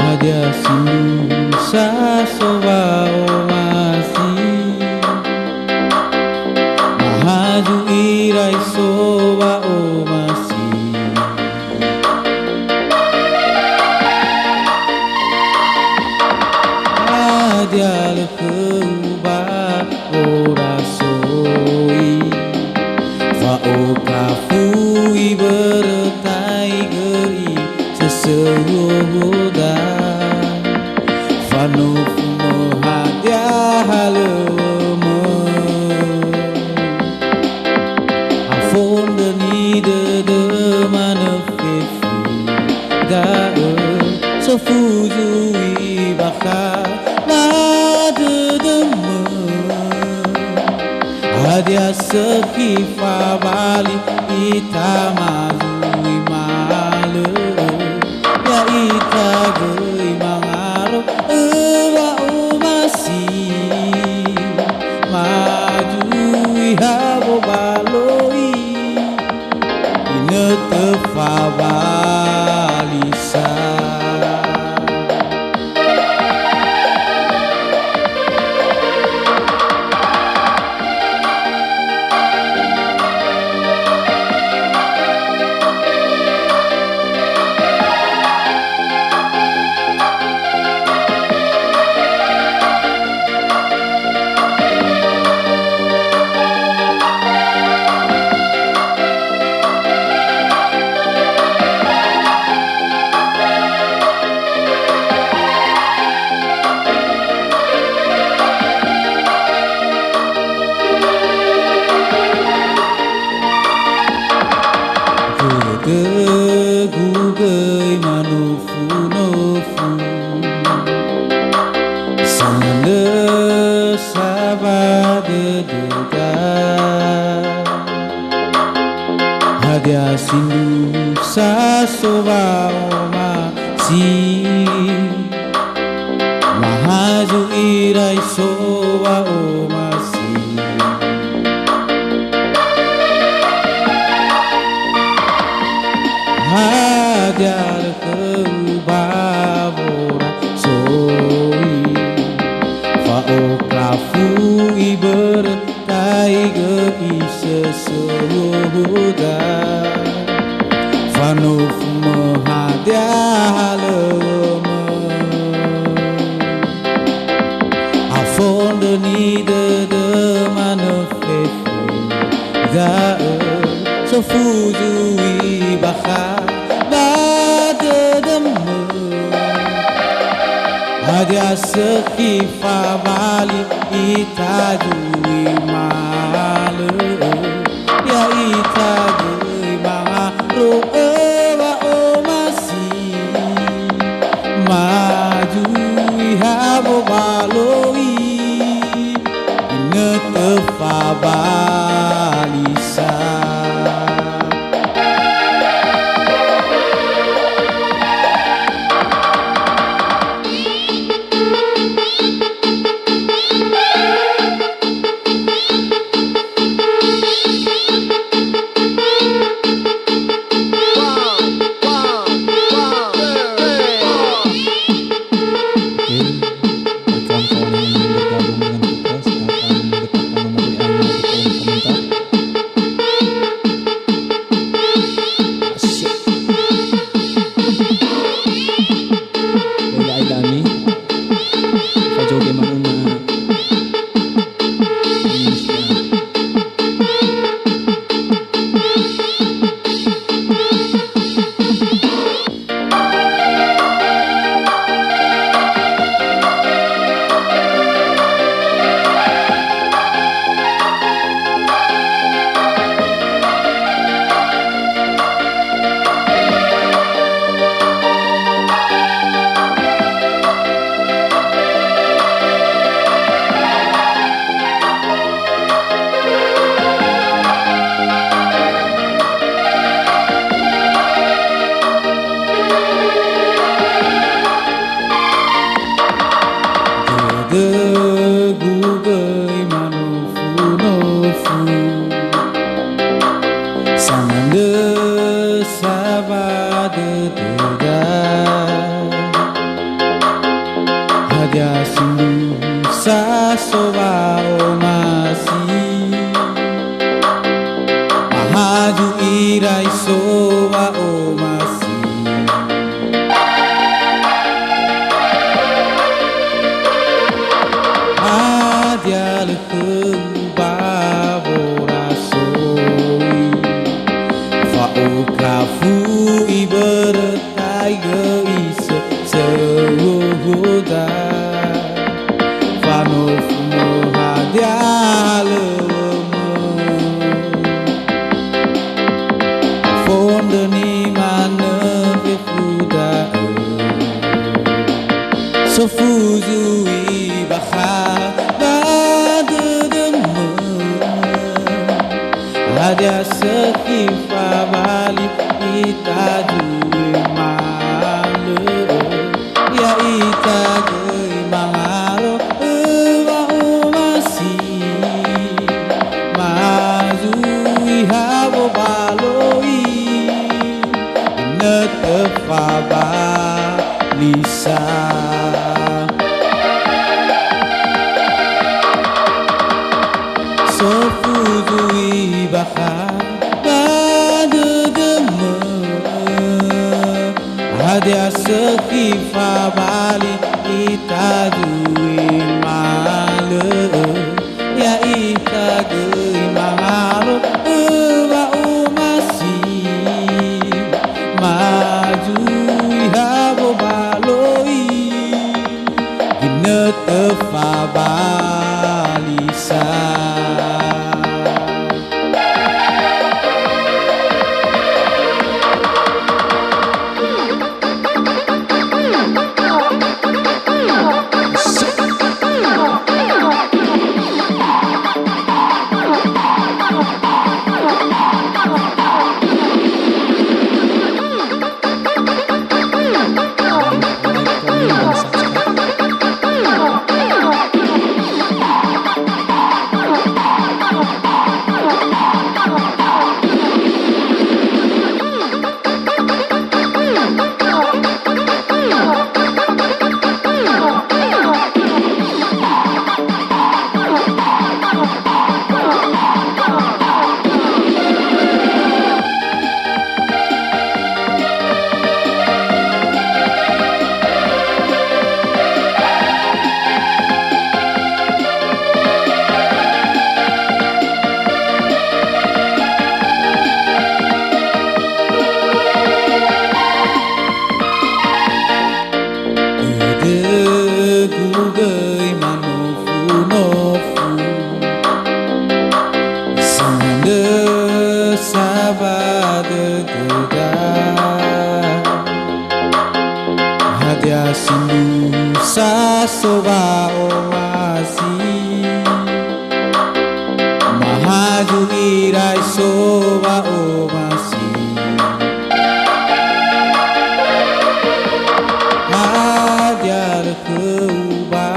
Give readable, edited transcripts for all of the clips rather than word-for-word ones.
Ada susah soba masih Mahaju irai soba masih Ada lekuba ora soi Fa'o kafui bertai gei sesehoda Fano fumo hadia halemo Afonde ni de manefefu da sofuzui baka na de Hadia sekifa bali ita mazui malu Ya ita gei mangaro ewa masih Majui habo baloi Ine tefa balisa Gugay manufu-nufu Sanda sabade dega Hadia sindu sasoba masih Mahaju irai soba masih Hajar ke babora soi Fa'o kafui bertai gei sesehoda Fano fumo hadia halemo Afonde ni de manefefu da sofuzui baka Ada sekifa bali ita jui malu Ya ita jui mangaro ewa masih Majui habo baloi Ine tefa balisa kawan-kawan yang ingin bergabung dengan Putus akan mendapatkan nomor WA untuk komunikasi goda Fano fumo hadiale Fonde ni mana befuda Sofuzui bakha badedemu Ada sekifa balik kita duwe malu Ya ita gei mangaro ewa masih Mazui habo baloi Netefa balisa Sofuzui bakha badedemu Ada sekifa balik kita duwe malu Ya ita gei mangaro ewa masih Maju habo baloi Gine tefa balisa Hadia sindu sasoba omasi Mahaju irai soba omasi Hadiar keuba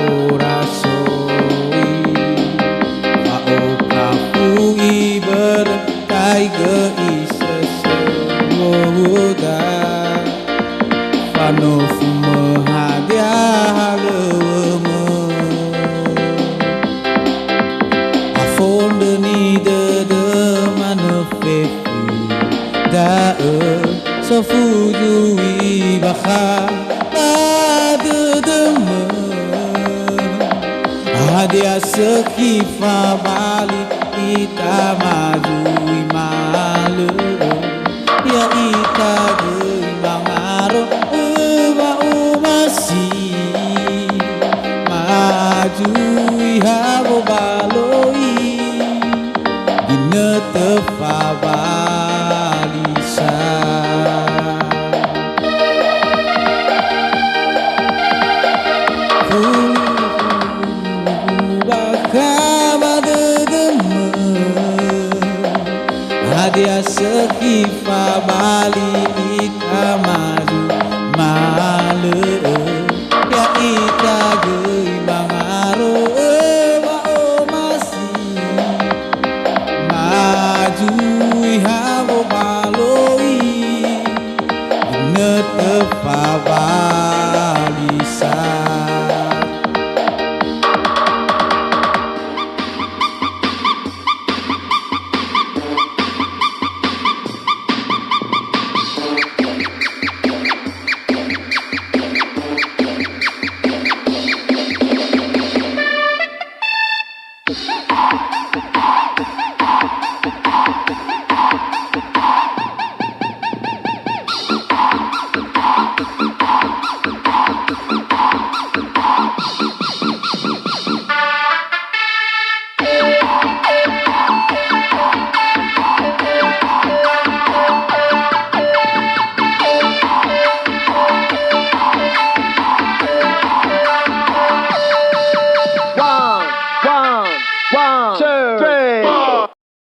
orasoi Mao kapui berkai geise semoga Fano fume hadiale Afonde ni de mana fefu dae Sofuzui bakha badedemu Hadia sekifa balik kita majui malu Ya ita gei mangaro ewa masih Majui habo baloi Gine tefa balisa Hadia sekifa balik